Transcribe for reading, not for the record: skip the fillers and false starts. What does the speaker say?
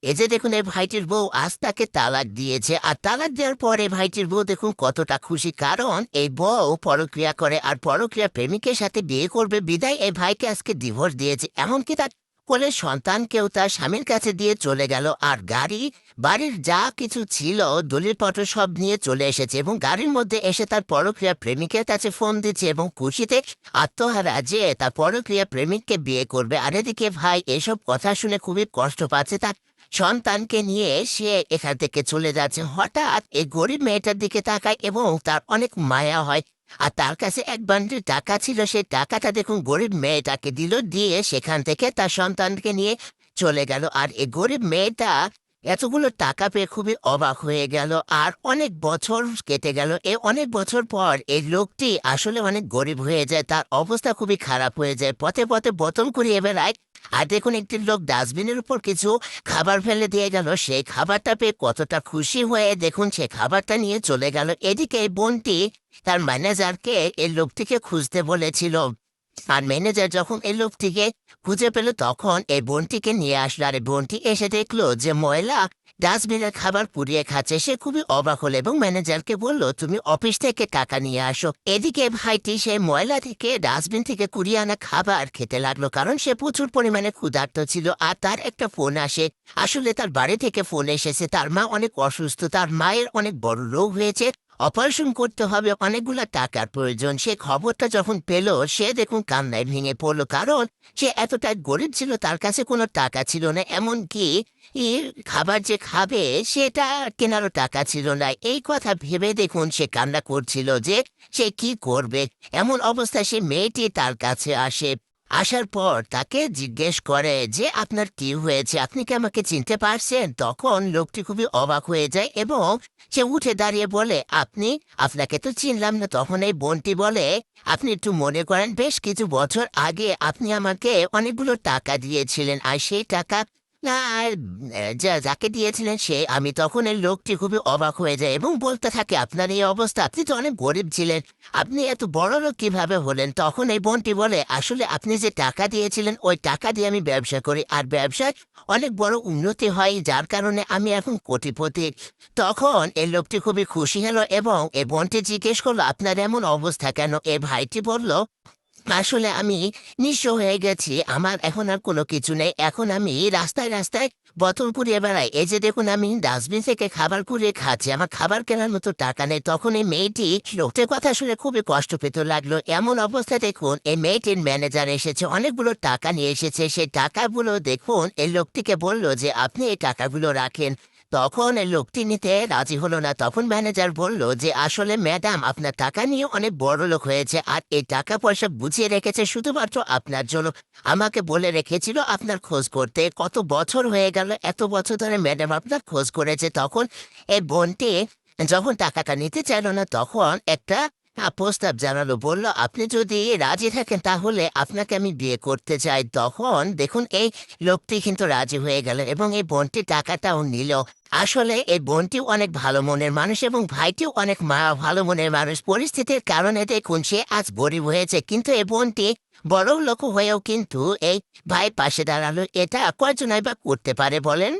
এই যে দেখুন এই ভাইটির বউ আজ তাকে তালাক দিয়েছে, আর তালাক দেওয়ার পরে ভাইটির বউ দেখুন কতটা খুশি, কারণ এই বউ পরক্রিয়া করে আর পরক্রিয়া প্রেমিকের সাথে বিয়ে করবে বিদায় এই ভাইকে আজকে ডিভোর্স দিয়েছে। এমনকি তার কোলের সন্তানকেও তার স্বামীর কাছে দিয়ে চলে গেল, আর গাড়ি বাড়ির যা কিছু ছিল দলিলপত্র সব নিয়ে চলে এসেছে এবং গাড়ির মধ্যে এসে তার পরক্রিয়া প্রেমিকের কাছে ফোন দিচ্ছে এবং খুশিতে আত্মহারা যে তার পরক্রিয়া প্রেমিককে বিয়ে করবে। আর এদিকে ভাই এসব কথা শুনে খুবই কষ্ট পাচ্ছে, তার সন্তানকে নিয়ে সে এখান থেকে চলে যাচ্ছে। হঠাৎ এই গরিব মেয়েটার দিকে তাকায় এবং তার অনেক মায়া হয়, আর তার কাছে এক বান্ডিল টাকা ছিল, সেই টাকাটা দেখুন গরিব মেয়েটাকে দিল, দিয়ে সেখান থেকে তার সন্তানকে নিয়ে চলে গেল। আর এই গরিব মেয়েটা এতগুলো টাকা পেয়ে খুবই অবাক হয়ে গেল। আর অনেক বছর কেটে গেল, অনেক বছর পর এই লোকটি আসলে অনেক গরিব হয়ে যায়, তার অবস্থা খুবই খারাপ হয়ে যায়, পথে পথে বোতল কুড়িয়ে বেড়ায়। আর দেখুন একটি লোক ডাস্টবিনের উপর কিছু খাবার ফেলে দিয়ে গেল, সেই খাবারটা পেয়ে কতটা খুশি হয়ে দেখুন সে খাবারটা নিয়ে চলে গেল। এদিকে এই বোনটি তার ম্যানেজারকে এই লোকটিকে খুঁজতে বলেছিল, আর ম্যানেজার যখন এই লোকটিকে খুঁজে পেল তখন এই বোনটিকে নিয়ে আসলো। আর এই বোনটি এসে দেখলো যে ময়লা ডাস্টবিনের খাবার পুড়িয়ে খাচ্ছে, সে খুবই অবাক হলো এবং ম্যানেজারকে বলল তুমি অফিস থেকে টাকা নিয়ে আসো। এদিকে ভাইটি সে ময়লা থেকে ডাস্টবিন থেকে কুড়িয়ে আনা খাবার খেতে লাগলো, কারণ সে প্রচুর পরিমাণে ক্ষুধার্ত ছিল। আর তার একটা ফোন আসে, আসলে তার বাড়ি থেকে ফোন এসেছে, তার মা অনেক অসুস্থ, তার মায়ের অনেক বড় রোগ হয়েছে, অপারেশন করতে হবে, অনেকগুলো টাকার প্রয়োজন। সে খবরটা যখন পেল সে দেখুন কান্নায় ভেঙে পড়লো, কারণ সে এতটাই গরিব ছিল, তার কাছে কোনো টাকা ছিল না, এমনকি খাবার যে খাবে সেটা কেনারও টাকা ছিল না। এই কথা ভেবে দেখুন সে কান্না করছিল যে সে কি করবে। এমন অবস্থায় সে মেয়েটি তার কাছে আসে, আসার পর তাকে জিজ্ঞেস করে যে আপনার কি হয়েছে, আপনি কি আমাকে চিনতে পারছেন? তখন লোকটি খুবই অবাক হয়ে যায় এবং সে উঠে দাঁড়িয়ে বলে আপনাকে তো চিনলাম না। তখন এই বোনটি বলে আপনি একটু মনে করেন বেশ কিছু বছর আগে আপনি আমাকে অনেকগুলো টাকা দিয়েছিলেন, আর সেই টাকা না যাকে দিয়েছিলেন সে আমি। তখন এই লোকটি খুবই অবাক হয়ে যায় এবং বলতে থাকে আপনার এই অবস্থা, আপনি তো অনেক গরিব ছিলেন, আপনি এত বড় লোক কিভাবে হলেন? তখন এই বোনটি বলে আসলে আপনি যে টাকা দিয়েছিলেন ওই টাকা দিয়ে আমি ব্যবসা করি, আর ব্যবসায় অনেক বড় উন্নতি হয়, যার কারণে আমি এখন কোটিপতি। তখন এই লোকটি খুবই খুশি হলো এবং এই বোনটি জিজ্ঞেস করলো আপনার এমন অবস্থা কেন? এ ভাইটি বলল আসলে আমি নিঃস্ব হয়ে গেছি, আমার এখন আর কোনো কিছু নেই, এখন আমি রাস্তায় রাস্তায় বোতল কুড়িয়ে বেড়াই, এই যে দেখুন আমি ডাস্টবিন থেকে খাবার কুড়িয়ে খাচ্ছি, আমার খাবার কেনার মতো টাকা নেই। তখন এই মেয়েটি লোকটির কথা শুনে খুবই কষ্ট পেতে লাগলো। এমন অবস্থায় দেখুন এই মেয়েটির ম্যানেজার এসেছে, অনেকগুলো টাকা নিয়ে এসেছে, সেই টাকাগুলো দেখুন এই লোকটিকে বলল যে আপনি এই টাকাগুলো রাখেন। তখন এই লোকটি নিতে রাজি হলো না। তখন ম্যানেজার বলল যে আসলে ম্যাডাম আপনার টাকা নিয়ে অনেক বড় লোক হয়েছে, আর এই টাকা পয়সা বুঝিয়ে রেখেছে শুধুমাত্র আপনার জন্য, আমাকে বলে রেখেছিল আপনার খোঁজ করতে। কত বছর হয়ে গেল, এত বছর ধরে ম্যাডাম আপনার খোঁজ করেছে। তখন এই বোনটি যখন টাকাটা নিতে চাইলো না তখন একটা প্রস্তাব জানালো, বলল আপনি যদি রাজি থাকেন তাহলে আপনাকে আমি বিয়ে করতে চাই। তখন দেখুন এই লোকটি কিন্তু রাজি হয়ে গেল এবং এই বোনটি টাকাটাও নিল। আসলে এই বোনটিও অনেক ভালো মনের মানুষ এবং ভাইটিও অনেক ভালো মনের মানুষ, পরিস্থিতির কারণে দেখুন সে আজ গরিব হয়েছে, কিন্তু এই বোনটি বড় লোক হয়েও কিন্তু এই ভাই পাশে দাঁড়ালো। এটা কয়জনই বা করতে পারে বলেন?